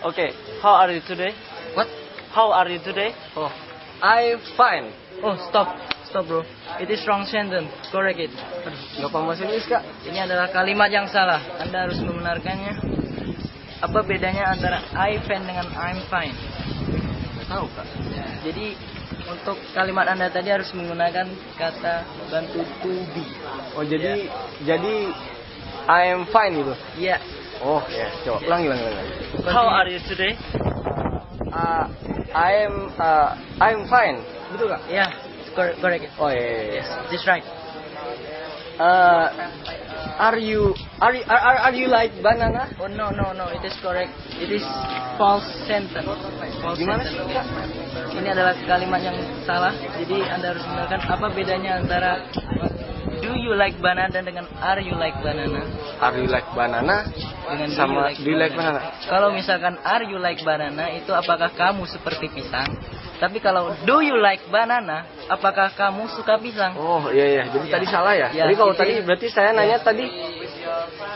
Okay, how are you today? What? How are you today? Oh, I'm fine. Oh, stop bro. It is wrong sentence. Correct it. Nggak paham bahasa Inggris, Kak? Ini adalah kalimat yang salah. Anda harus membenarkannya. Apa bedanya antara I fine dengan I'm fine? Nggak tahu, Kak. Jadi untuk kalimat Anda tadi harus menggunakan kata bantu to be. Oh, jadi I'm fine gitu. Iya. Oh, ya. Coba ulangi. How are you today? I'm fine. Betul, Kak? Yeah, correct. Oh, iya. Yes, this right. Are you like banana? Oh no, it is correct. It is false sentence. Gimana sih, Kak? Ini adalah kalimat yang salah. Jadi Anda harus menggunakan apa bedanya antara do you like banana dengan are you like banana? Are you like banana Dengan sama do you like banana? Kalau misalkan are you like banana itu apakah kamu seperti pisang? Tapi kalau do you like banana, apakah kamu suka pisang? Oh, iya. Jadi tadi salah ya? Ya, Jadi kalau itu tadi berarti saya nanya tadi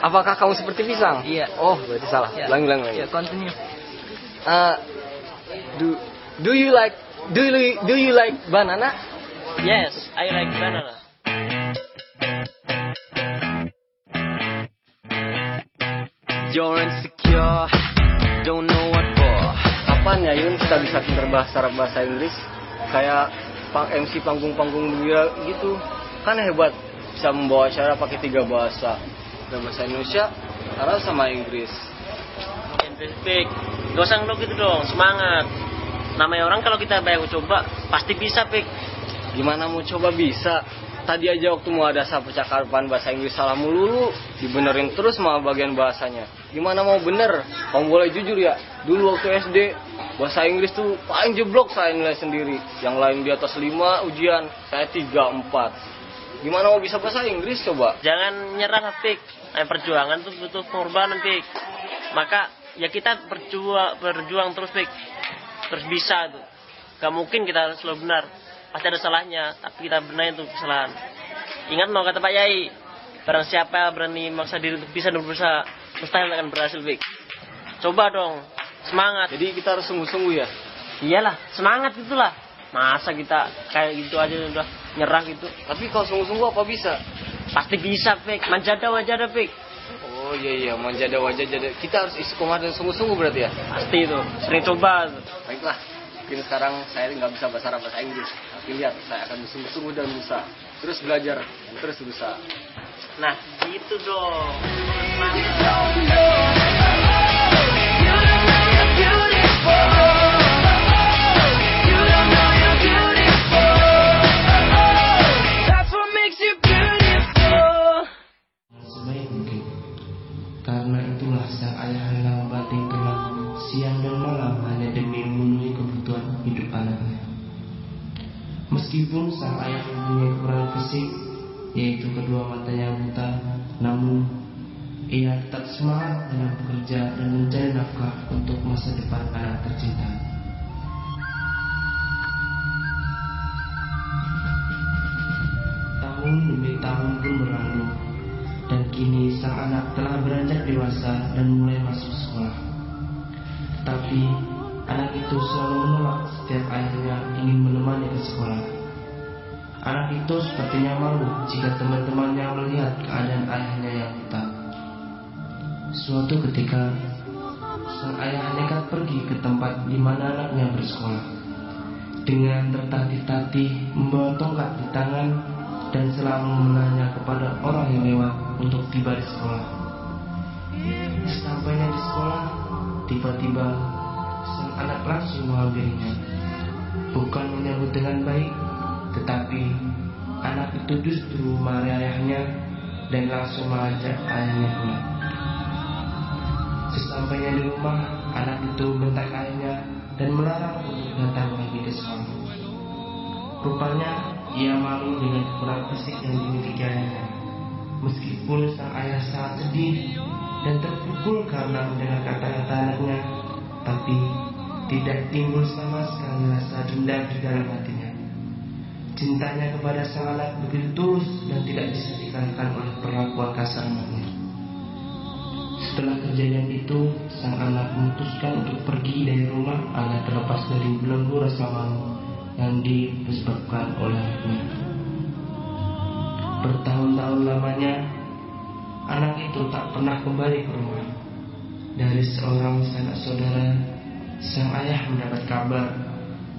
apakah kamu seperti pisang? Iya. Oh, berarti salah. Ya. Ulangi. Ya, continue. Do you like banana? Yes, I like banana. You're insecure, don't know what for. Kapan ya Yun kita bisa pinter bahasa Inggris? Kayak MC panggung gitu. Kan hebat, bisa membawa acara pakai 3 bahasa. Dan bahasa Indonesia, Arab sama Inggris. Pik, gak usah ngeluk gitu dong, semangat. Namanya orang kalau kita banyak coba, pasti bisa, Pik. Gimana mau coba bisa? Tadi aja waktu mau ada percakapan bahasa Inggris salah melulu, dibenerin terus sama bagian bahasanya. Gimana mau bener? Kamu boleh jujur ya, dulu waktu SD, bahasa Inggris tuh paling jeblok saya nilai sendiri. Yang lain di atas 5 ujian, saya 3, 4. Gimana mau bisa bahasa Inggris coba? Jangan nyerah, Pik. Perjuangan tuh butuh pengorbanan, Pik. Maka ya kita berjuang terus, Pik. Terus bisa tuh. Gak mungkin kita selalu benar. Pasti ada salahnya, tapi kita benahin tuh kesalahan. Ingat kata Pak Yai, barang siapa berani maksa diri untuk bisa dan berusaha, mustahil akan berhasil, Pik. Coba dong, semangat. Jadi kita harus sungguh-sungguh ya? Iyalah, semangat itulah. Masa kita kayak gitu aja udah nyerah gitu. Tapi kalau sungguh-sungguh apa bisa? Pasti bisa, Pik. Manjada, Pik. Oh iya, manjada wajah. Kita harus istiqomah dan sungguh-sungguh berarti ya? Pasti itu, sering coba. Baiklah, mungkin sekarang saya nggak bisa bahasa Inggris. Tapi lihat, saya akan sungguh-sungguh dan berusaha. Terus belajar, terus berusaha. Nah, gitu dong. Sebaik mungkin. Karena itulah sang ayah rela membanting tulang siang dan malam hanya demi memenuhi kebutuhan hidup anaknya. Meskipun sang ayah mempunyai kekurangan fisik, yaitu kedua matanya buta, namun ia tetap semangat dalam bekerja dan mencari nafkah untuk masa depan anak tercinta. Tahun demi tahun pun berlalu, dan kini sang anak telah beranjak dewasa dan mulai masuk sekolah. Tetapi anak itu selalu menolak setiap ayahnya ingin menemani ke sekolah. Anak itu sepertinya malu jika teman-temannya melihat keadaan ayahnya yang buta. Suatu ketika, sang ayah nekat pergi ke tempat di mana anaknya bersekolah. Dengan tertatih-tatih membawa tongkat di tangan dan selalu menanya kepada orang yang lewat untuk tiba di sekolah. Sesampainya di sekolah, tiba-tiba sang anak langsung menghampirinya. Bukan menyambut dengan baik, tetapi anak itu justru memarahi ayahnya dan langsung mengajak ayahnya pulang. Sesampainya di rumah, anak itu bentak ayahnya dan melarang untuk datang lagi ke sekolah. Rupanya ia malu dengan kekurangan fisik yang dimiliki ayahnya. Meskipun sang ayah sangat sedih dan terpukul karena mendengar kata-kata anaknya, tapi tidak timbul sama sekali rasa dendam di dalam hatinya. Cintanya kepada sang anak begitu tulus dan tidak bisa dikalahkan oleh kejadian itu, sang anak memutuskan untuk pergi dari rumah agar terlepas dari belenggu rasa malu yang disebabkan olehnya. Bertahun-tahun lamanya, anak itu tak pernah kembali ke rumah. Dari seorang sanak saudara, sang ayah mendapat kabar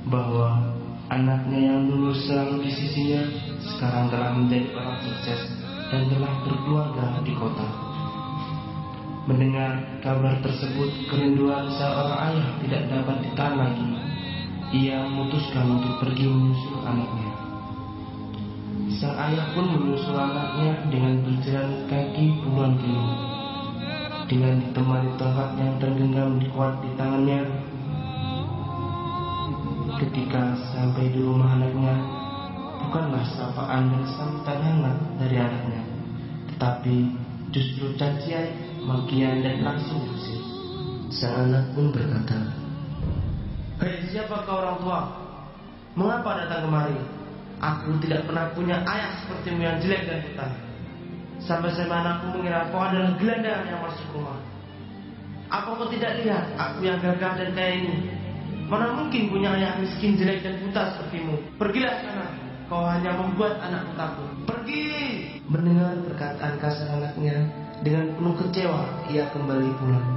bahwa anaknya yang dulu selalu di sisinya sekarang telah menjadi orang sukses dan telah berkeluarga di kota. Mendengar kabar tersebut, kerinduan seorang ayah tidak dapat ditahan lagi. Ia memutuskan untuk pergi menyusul anaknya. Sang ayah pun menyusul anaknya dengan berjalan kaki puluhan kilo. Dengan ditemani tongkat yang tergenggam kuat di tangannya. Ketika sampai di rumah anaknya, bukanlah sapaan dan sambutan hangat dari anaknya, tetapi justru cacian, makian, dan langsung diusir. Sang anak pun berkata, "Hei, siapa kau orang tua? Mengapa datang kemari? Aku tidak pernah punya ayah sepertimu yang jelek dan buta. Sampai-sampai anakku mengira kau adalah gelandangan yang masuk rumah. Apa kau tidak lihat aku yang gagah dan kaya ini? Mana mungkin punya ayah miskin, jelek dan buta sepertimu? Pergilah sana, kau hanya membuat anakku takut. Pergi!" Mendengar perkataan kasar anaknya, dengan penuh kecewa ia kembali pulang.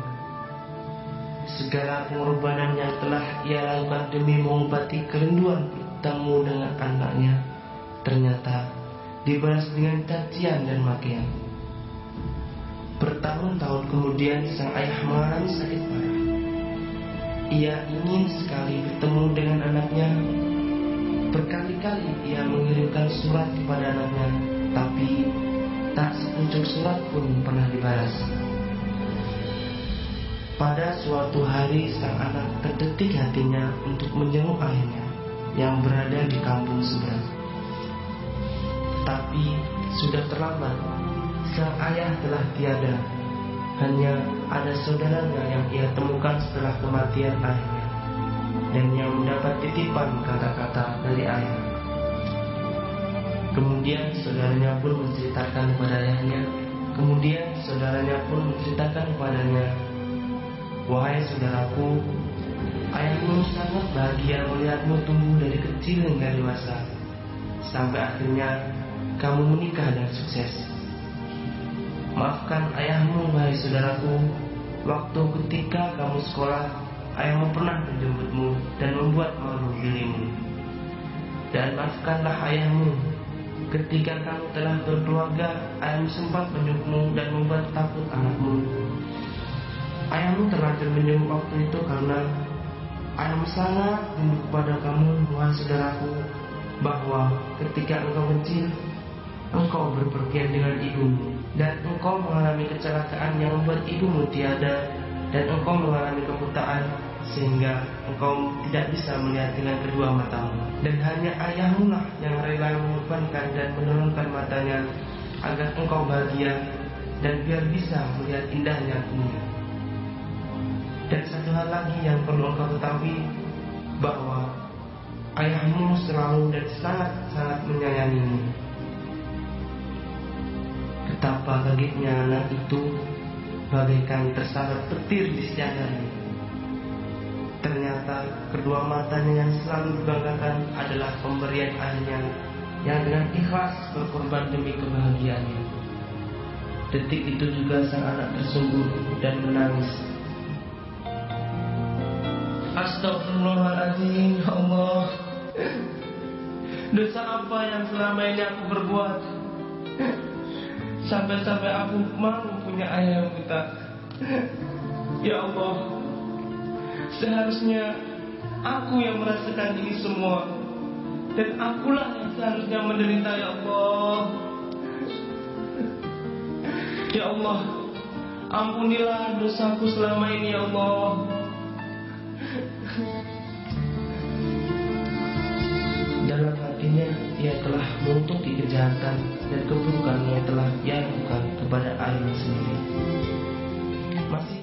Segala pengorbanan yang telah ia lakukan demi mengobati kerinduan bertemu dengan anaknya ternyata dibalas dengan cacian dan makian. Bertahun-tahun kemudian sang ayah mengalami sakit parah. Ia ingin sekali bertemu dengan anaknya. Berkali-kali ia mengirimkan surat kepada anaknya, tapi tak sepucuk surat pun pernah dibalas. Pada suatu hari sang anak terdetik hatinya untuk menjenguk ayahnya yang berada di kampung seberang. Tapi sudah terlambat. Sang ayah telah tiada. Hanya ada saudaranya yang ia temukan setelah kematian ayahnya, dan yang mendapat titipan kata-kata dari ayah. Kemudian saudaranya pun menceritakan kepadanya, "Wahai saudaraku, ayahmu sangat bahagia melihatmu tumbuh dari kecil hingga dewasa, sampai akhirnya kamu menikah dan sukses. Maafkan ayahmu, wahai saudaraku. Waktu ketika kamu sekolah, ayahmu pernah menjemputmu dan membuat malu dirimu. Dan maafkanlah ayahmu, ketika kamu telah berkeluarga, ayahmu sempat menyukmu dan membuat takut anakmu. Ayahmu terlanjur menyuruh waktu itu karena ayahmu sangat rindu kepada kamu, wahai saudaraku, bahwa ketika engkau kecil, engkau berpergian dengan ibumu, dan engkau mengalami kecelakaan yang membuat ibumu tiada, dan engkau mengalami kebutaan sehingga engkau tidak bisa melihat dengan kedua matamu. Dan hanya ayahmu lah yang rela mengorbankan dan menurunkan matanya agar engkau bahagia dan biar bisa melihat indahnya dunia. Dan satu hal lagi yang perlu engkau ketahui, bahwa ayahmu selalu dan sangat-sangat menyayangimu." Betapa kagetnya anak itu, bagaikan tersangkut petir di siang hari. Ternyata kedua matanya yang selalu dibanggakan adalah pemberian ayahnya yang dengan ikhlas berkorban demi kebahagiaannya. Detik itu juga sang anak tersungguh dan menangis. "Astagfirullahaladzim, ya Allah. Dosa apa yang selama ini aku berbuat? Sampai-sampai aku malu punya ayah yang buta. Ya Allah, seharusnya aku yang merasakan ini semua, dan akulah yang seharusnya menderita, ya Allah. Ya Allah, ampunilah dosaku selama ini, ya Allah." Dalam hatinya ia telah mengutuki kejahatan dan keburukan yang telah ia lakukan kepada ayahnya sendiri. Masih